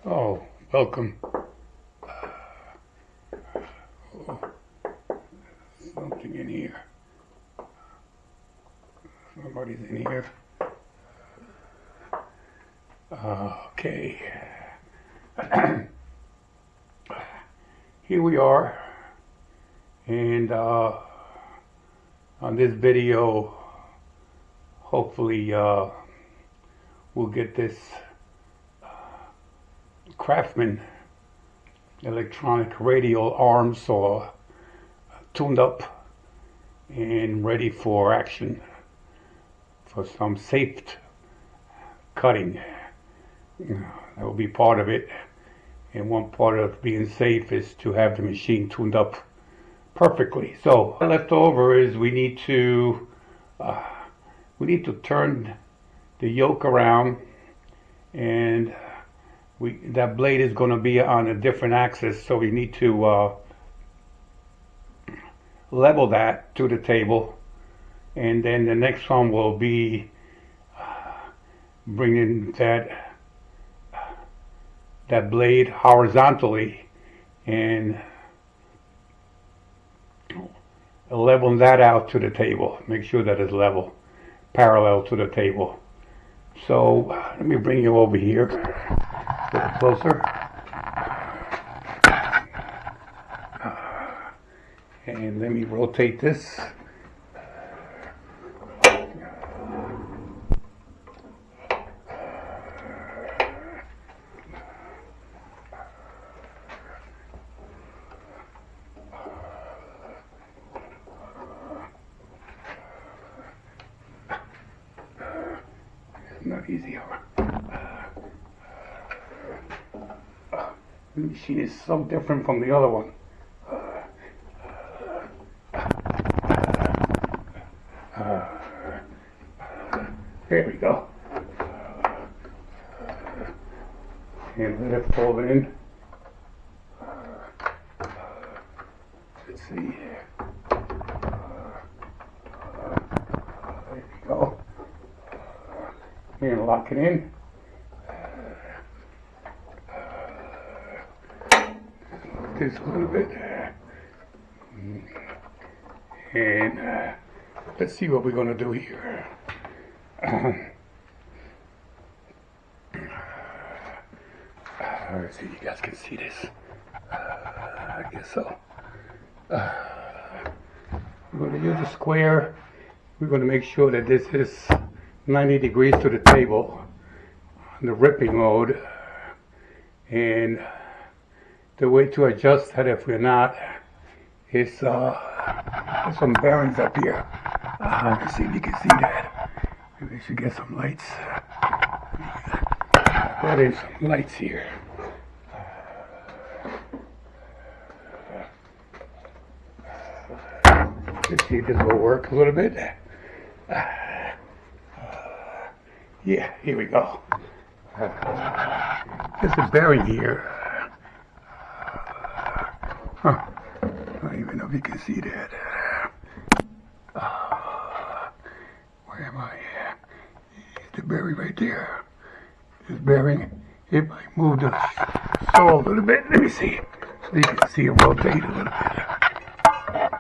Oh, welcome. Oh, something in here. Somebody's in here. Okay. Here we are. And on this video, hopefully we'll get this Craftsman electronic radial arm saw tuned up and ready for action for some safe cutting. That will be part of it, and one part of being safe is to have the machine tuned up perfectly. So what left over is we need to turn the yoke around, and that blade is going to be on a different axis, so we need to level that to the table, and then the next one will be bringing that blade horizontally and leveling that out to the table. Make sure that it's level, parallel to the table. So let me bring you over here a little closer. And let me rotate this. Not easy. The machine is so different from the other one. There we go. And let it fold in. Let's see. There we go. And lock it in. This a little bit. And let's see what we're going to do here. Let's see if you guys can see this. I guess so. We're going to use a square. We're going to make sure that this is 90 degrees to the table on the ripping mode. And the way to adjust that, if we're not, is there's some bearings up here. Let's see if you can see that. Maybe we should get some lights. Put in some lights here. Let's see if this will work a little bit. Yeah, here we go. There's a bearing here. I don't even know if you can see that. Where am I? The bearing right there. This bearing, it might move the saw a little bit. Let me see. So you can see it rotate a little bit.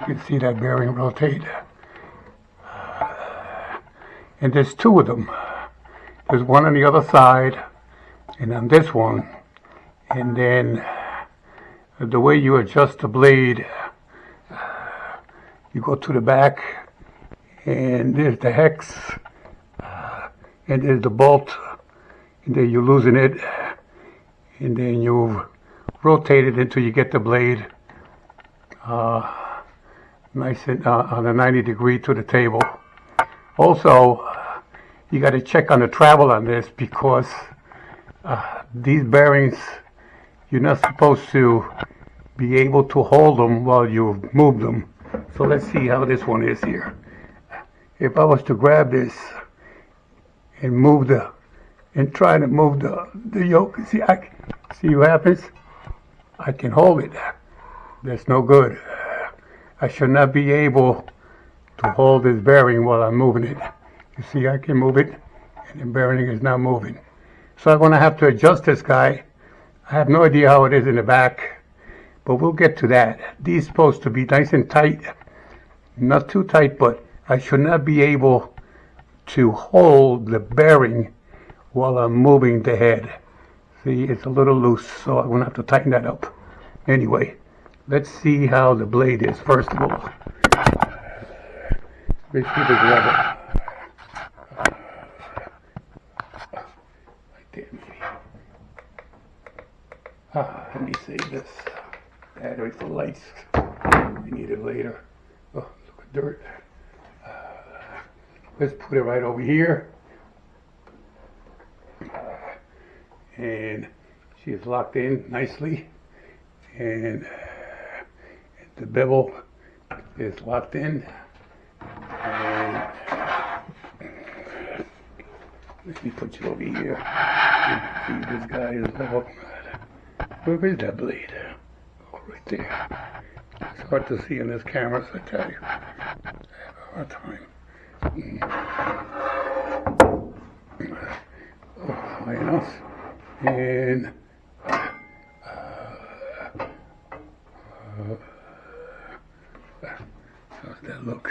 You can see that bearing rotate. And there's two of them. There's one on the other side, and on this one. And then the way you adjust the blade, you go to the back, and there's the hex, and there's the bolt, and then you loosen it, and then you rotate it until you get the blade nice and on a 90 degree to the table. Also, you got to check on the travel on this, because these bearings, you're not supposed to be able to hold them while you move them. So let's see how this one is here. If I was to grab this and try to move the yoke, see what happens? I can hold it. That's no good. I should not be able to hold this bearing while I'm moving it. You see, I can move it, and the bearing is not moving. So I'm going to have to adjust this guy I have no idea how it is in the back, but we'll get to that. These supposed to be nice and tight, not too tight, but I should not be able to hold the bearing while I'm moving the head. See, it's a little loose, so I'm going to have to tighten that up. Anyway, let's see how the blade is first of all. Let's see the rubber. Right there, maybe. Let me save this battery for lights. We need it later. Oh, look at dirt. Let's put it right over here. And she is locked in nicely. And the bevel is locked in. And let me put you over here. See, this guy is all. Where is that blade? Oh, right there. It's hard to see in this camera, so I tell you. I have a hard time. Oh, high enough. And how's that look?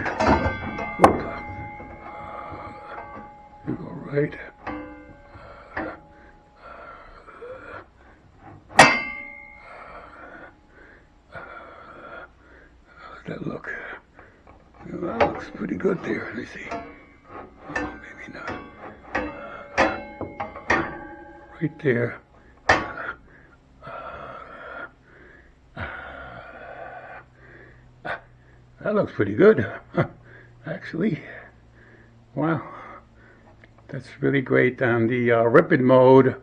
You go right. How's that look? Well, that looks pretty good there. Let me see. Oh, maybe not. Right there. That looks pretty good, actually. Wow, that's really great. On the ripping mode,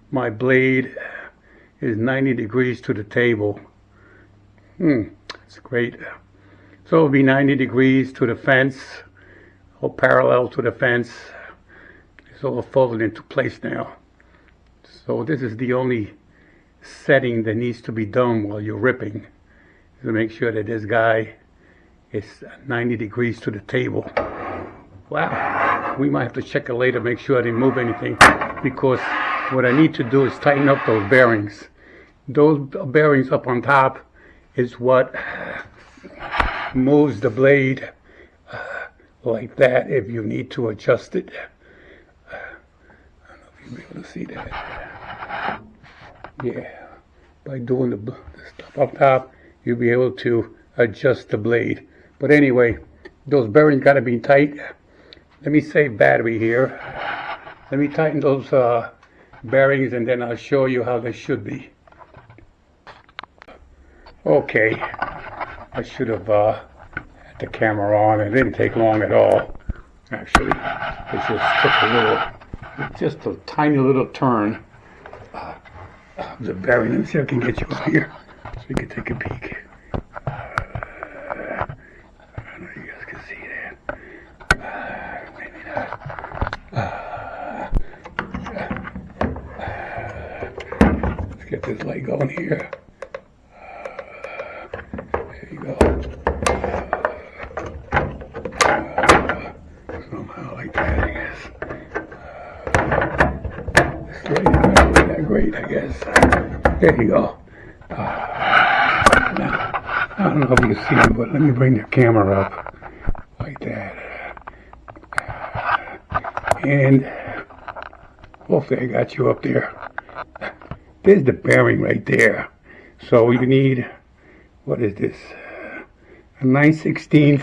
my blade is 90 degrees to the table. That's great. So it'll be 90 degrees to the fence, or parallel to the fence. It's all folded into place now. So this is the only setting that needs to be done while you're ripping, to make sure that this guy is 90 degrees to the table. Wow, we might have to check it later, make sure I didn't move anything, because what I need to do is tighten up those bearings. Those bearings up on top is what moves the blade like that if you need to adjust it. I don't know if you'll be able to see that. Yeah, by doing the stuff up top, you'll be able to adjust the blade. But anyway, those bearings got to be tight. Let me save battery here. Let me tighten those bearings, and then I'll show you how they should be. Okay, I should have had the camera on. It didn't take long at all, actually. It just took just a tiny little turn of the bearing. Let me see if I can get you up here so you can take a peek. Get this light going here. There you go. Somehow like that, I guess. This light is not really that great, I guess. There you go. Now, I don't know if you can see me, but let me bring the camera up like that. And hopefully I got you up there. There's the bearing right there. So you need, what is this? A 9/16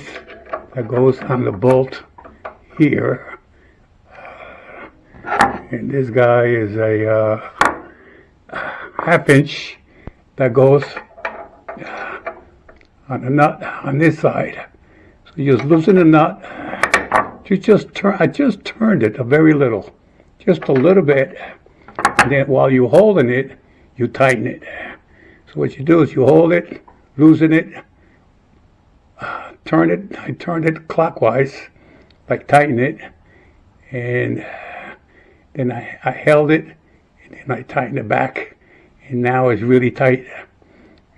that goes on the bolt here. And this guy is a 1/2 inch that goes on the nut on this side. So you just loosen the nut. I just turned it a very little, just a little bit. And then while you're holding it, you tighten it. So what you do is you hold it, loosen it, turn it. I turned it clockwise, like tighten it, and then I held it, and then I tightened it back, and now it's really tight.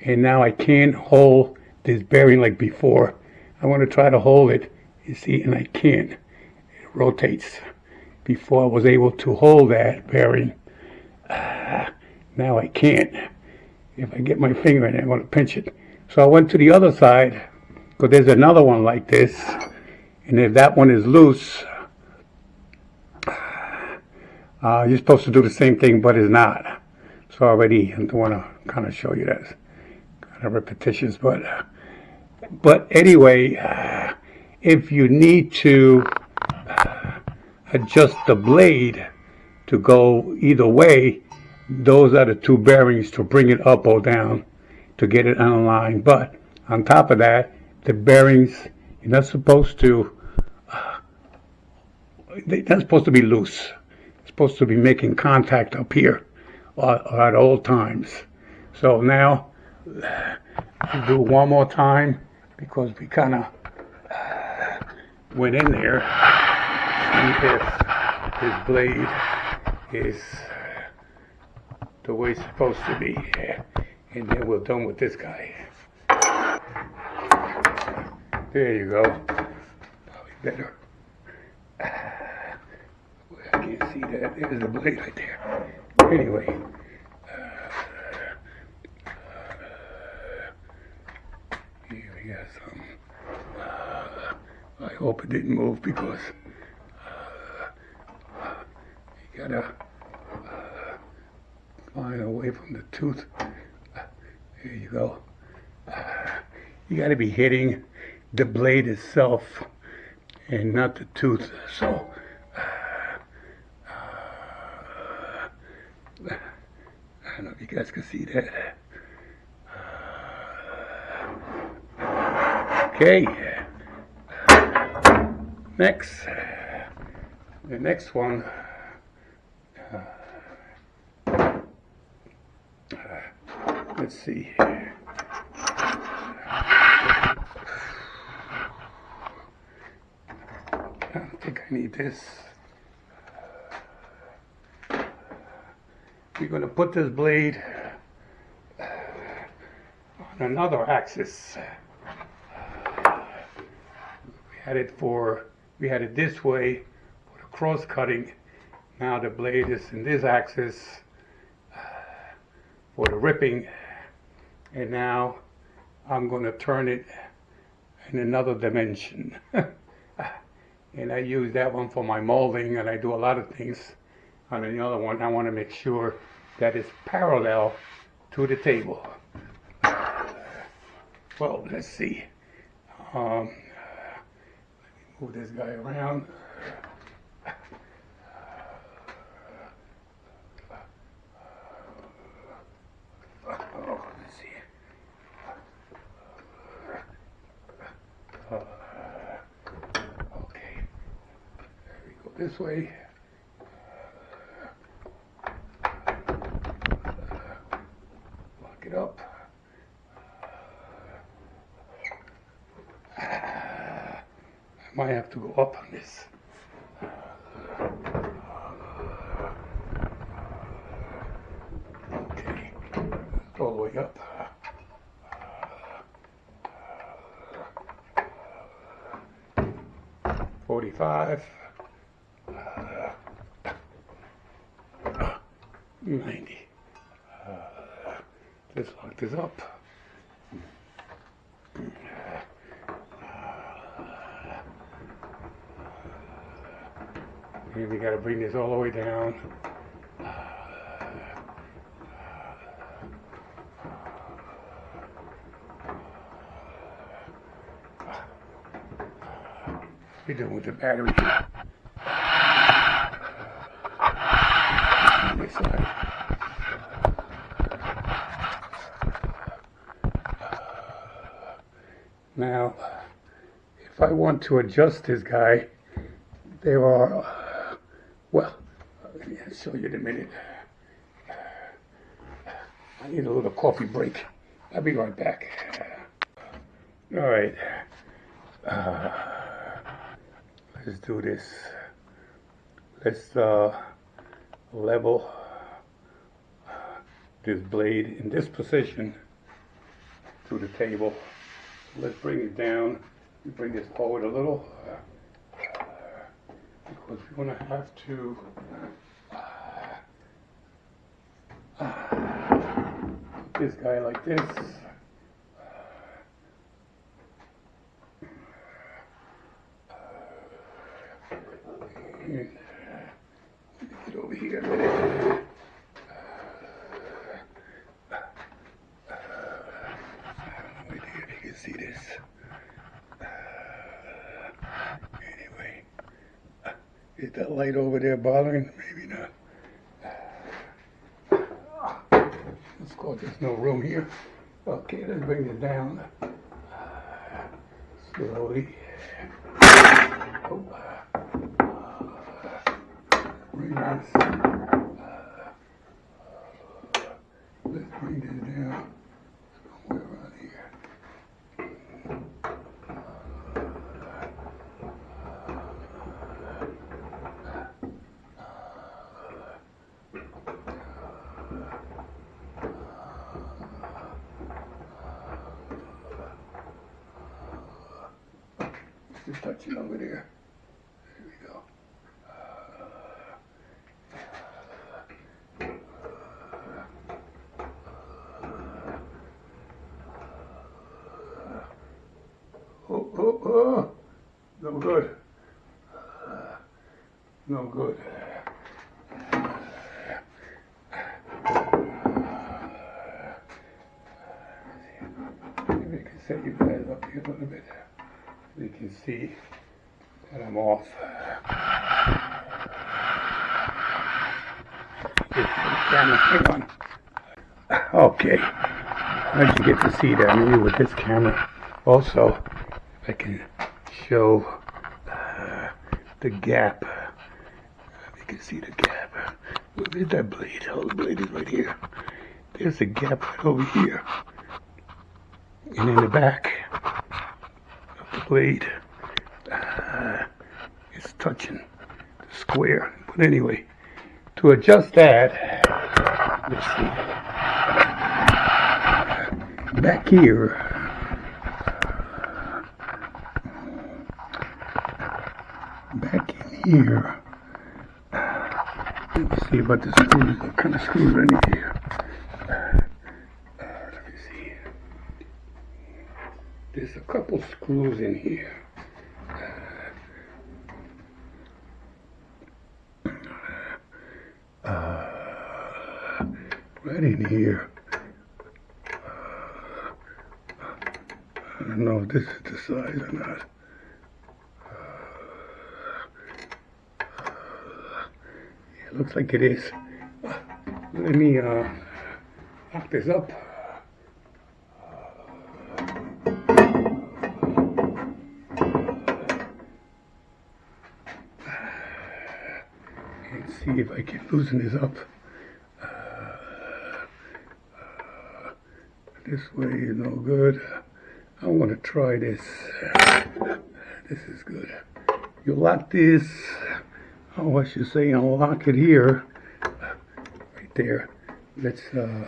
And now I can't hold this bearing like before. I want to try to hold it, you see, and I can't. It rotates. Before I was able to hold that bearing. Now I can't. If I get my finger in it, I'm going to pinch it. So I went to the other side, because there's another one like this. And if that one is loose, you're supposed to do the same thing, but it's not. So already, I want to kind of show you that. Kind of repetitious, but anyway, if you need to adjust the blade to go either way, those are the two bearings to bring it up or down to get it on a line. But on top of that, the bearings, you're not supposed to, they're not supposed to be loose. It's supposed to be making contact up here at all times. So now, we'll do one more time because we kind of went in there. See if this blade is the way it's supposed to be. And then we're done with this guy. There you go. Probably better. I can't see that. There's the blade right there. Anyway. Here we got some. I hope it didn't move because you gotta line away from the tooth. There you go. You gotta be hitting the blade itself and not the tooth. So I don't know if you guys can see that. Okay. Next, the next one. Let's see. I don't think I need this. We're going to put this blade on another axis. We had it this way for the cross cutting. Now the blade is in this axis for the ripping. And now I'm going to turn it in another dimension. And I use that one for my molding, and I do a lot of things. On the other one, I want to make sure that it's parallel to the table. Well, let's see. Let me move this guy around. Let's see. Okay. There we go this way. Lock it up. I might have to go up on this. Okay, all the way up. 45. 90. Let's lock this up. And we got to bring this all the way down. What are you doing with the battery? This side. Now, if I want to adjust this guy, there are, well, let me show you in a minute. I need a little coffee break. I'll be right back. All right. Let's do this. Let's level this blade in this position to the table. Let's bring it down. We bring this forward a little because we're going to have to this guy like this. And get over here a minute. Right here, if you can see this. Anyway, is that light over there bothering? Maybe not. Let's go. There's no room here. Okay, let's bring it down slowly. Oh. Bring this. Let's bring this down somewhere around here. Just touching over there. There we go. Oh, no good. No good. Maybe I can set you guys up here a little bit. You can see that I'm off. Hang on. Okay. How'd you get to see that? Maybe with this camera. Also, if I can show the gap. You can see the gap. Where is that blade? Oh, the blade is right here. There's a gap right over here. And in the back of the blade, it's touching the square. But anyway, to adjust that, let's see. Back here, here. Let me see about the screws. What kind of screws I need here? Let me see. There's a couple screws in here. Right in here. I don't know if this is the size or not. Looks like it is. Let me lock this up. And see if I can loosen this up. This way is no good. I want to try this. This is good. You lock this. Oh, I should say unlock it here, right there. Let's move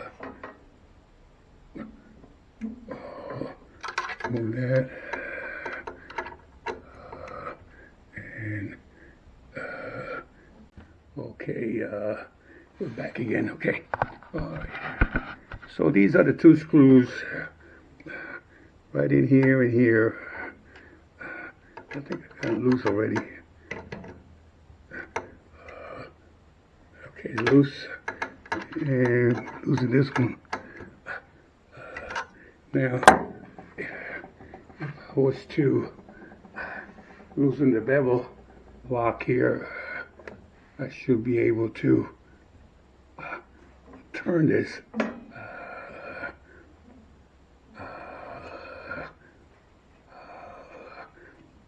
that, and okay, we're back again. Okay, all right. So these are the two screws, right in here and here. I think I got it loose already. Okay, loose, and loosen this one. Now, if I was to loosen the bevel lock here, I should be able to turn this.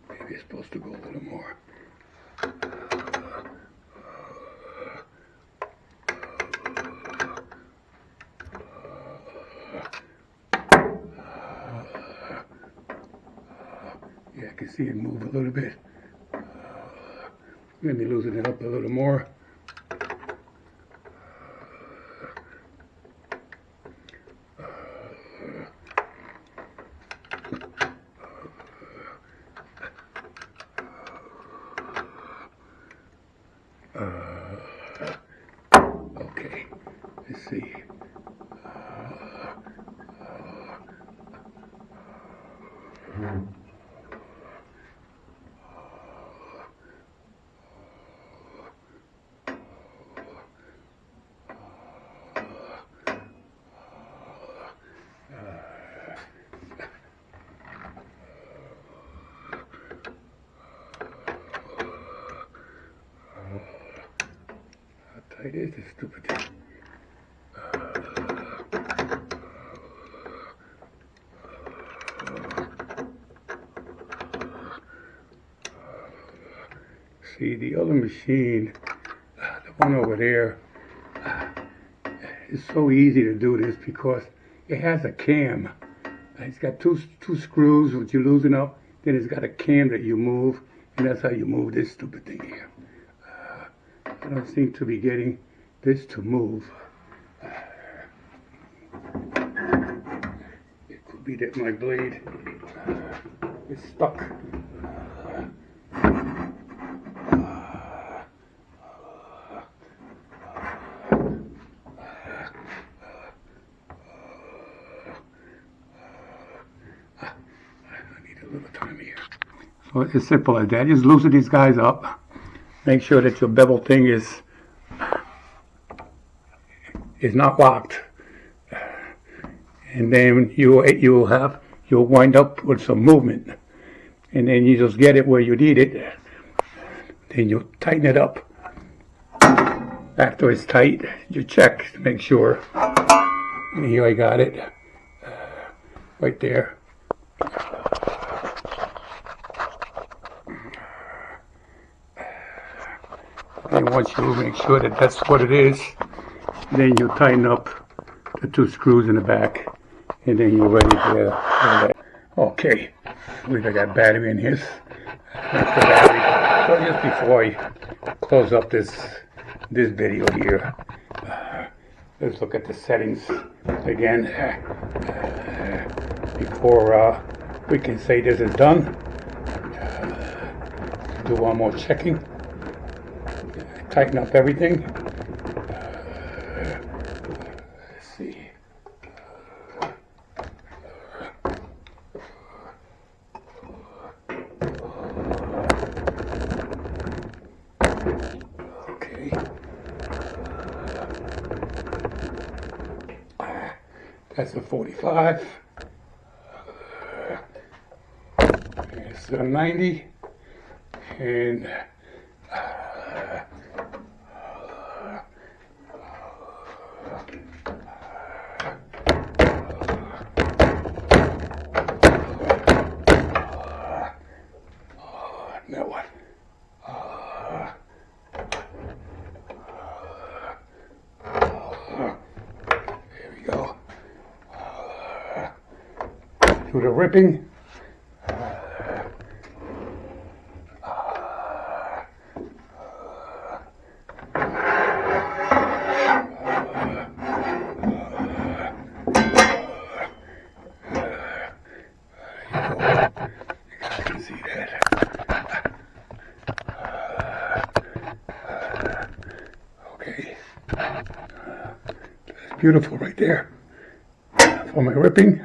Maybe it's supposed to go a little more. Yeah, I can see it move a little bit. Let me loosen it up a little more. Okay, let's see. tight is this stupid thing? See, the other machine, the one over there, it's so easy to do this because it has a cam. It's got two screws which you loosen up, then it's got a cam that you move, and that's how you move this stupid thing here. I don't seem to be getting this to move. It could be that my blade is stuck. So it's simple as that. Just loosen these guys up. Make sure that your bevel thing is not locked, and then you'll wind up with some movement, and then you just get it where you need it. Then you tighten it up. After it's tight, you check to make sure. And here I got it right there. And once you make sure that that's what it is, then you tighten up the two screws in the back, and then you're ready for that. Okay, I believe I got battery in here. So just before I close up this video here, let's look at the settings again before we can say this is done. Do one more checking. Tighten up everything. Let's see. Okay. That's a 45. It's a 90. And that one. There we go. Do the ripping. Beautiful right there for my ripping.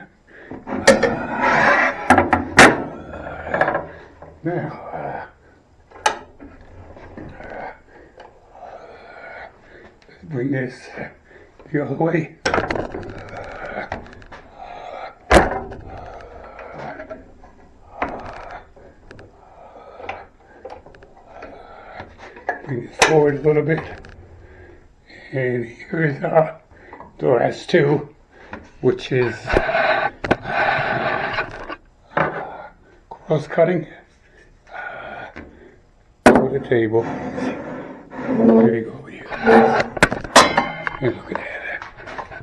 Now, let's bring this the other way. Bring this forward a little bit. And here's our Doras 2, which is cross cutting for the table. There you go. And look at that.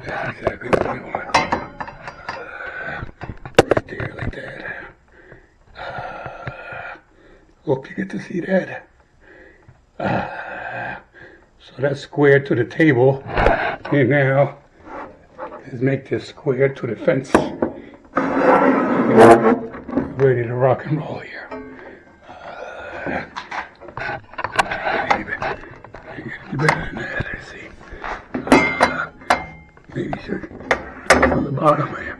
That's exactly what we want. Right there, like that. Hope you get to see that. So that's square to the table. And now, let's make this square to the fence. Ready to rock and roll here. Better than that, let's see. Maybe should on the bottom here.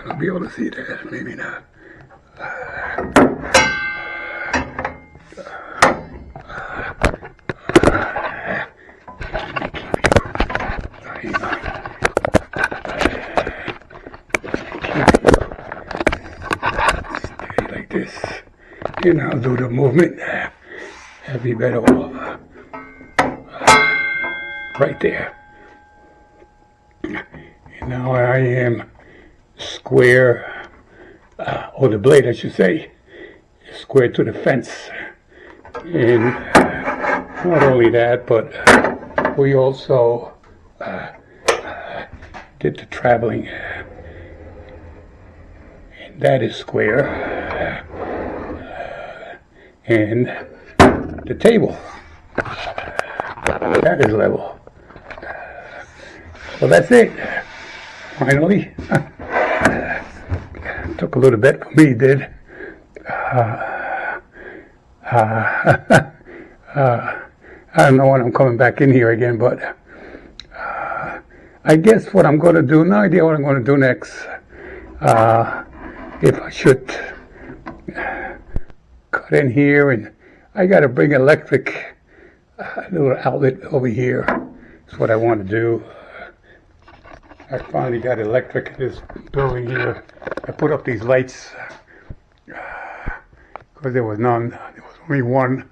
I'll be able to see that, maybe not. This, and I'll do the movement. That'd be better. right there. And now I am square, or the blade I should say, square to the fence. And not only that, but we also did the traveling, and that is square, and the table, that is level. So that's it. Finally, took a little bit for me, did. I don't know when I'm coming back in here again, but I guess what I'm going to do, no idea what I'm going to do next. If I should cut in here, and I got to bring electric, little outlet over here. That's what I want to do. I finally got electric in this building here. I put up these lights because there was none. There was only one.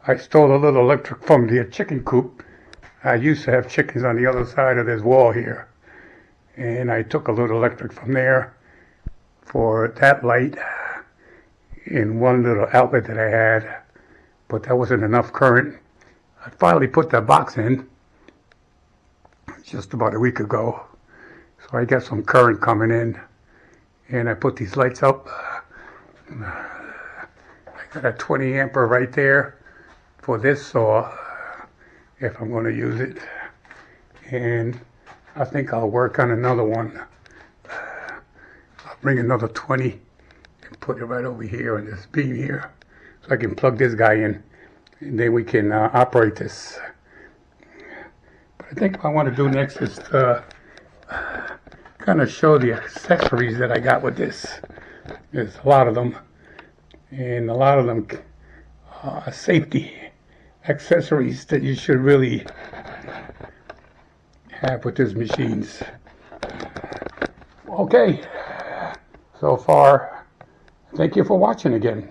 I stole a little electric from the chicken coop. I used to have chickens on the other side of this wall here, and I took a little electric from there for that light in one little outlet that I had, but that wasn't enough current. I finally put that box in just about a week ago, so I got some current coming in, and I put these lights up. I got a 20 ampere right there for this saw if I'm going to use it, and I think I'll work on another one. I'll bring another 20 and put it right over here on this beam here, so I can plug this guy in, and then we can operate this. But I think what I want to do next is kind of show the accessories that I got with this. There's a lot of them, and a lot of them are safety accessories that you should really have with these machines. Okay, so far, thank you for watching again.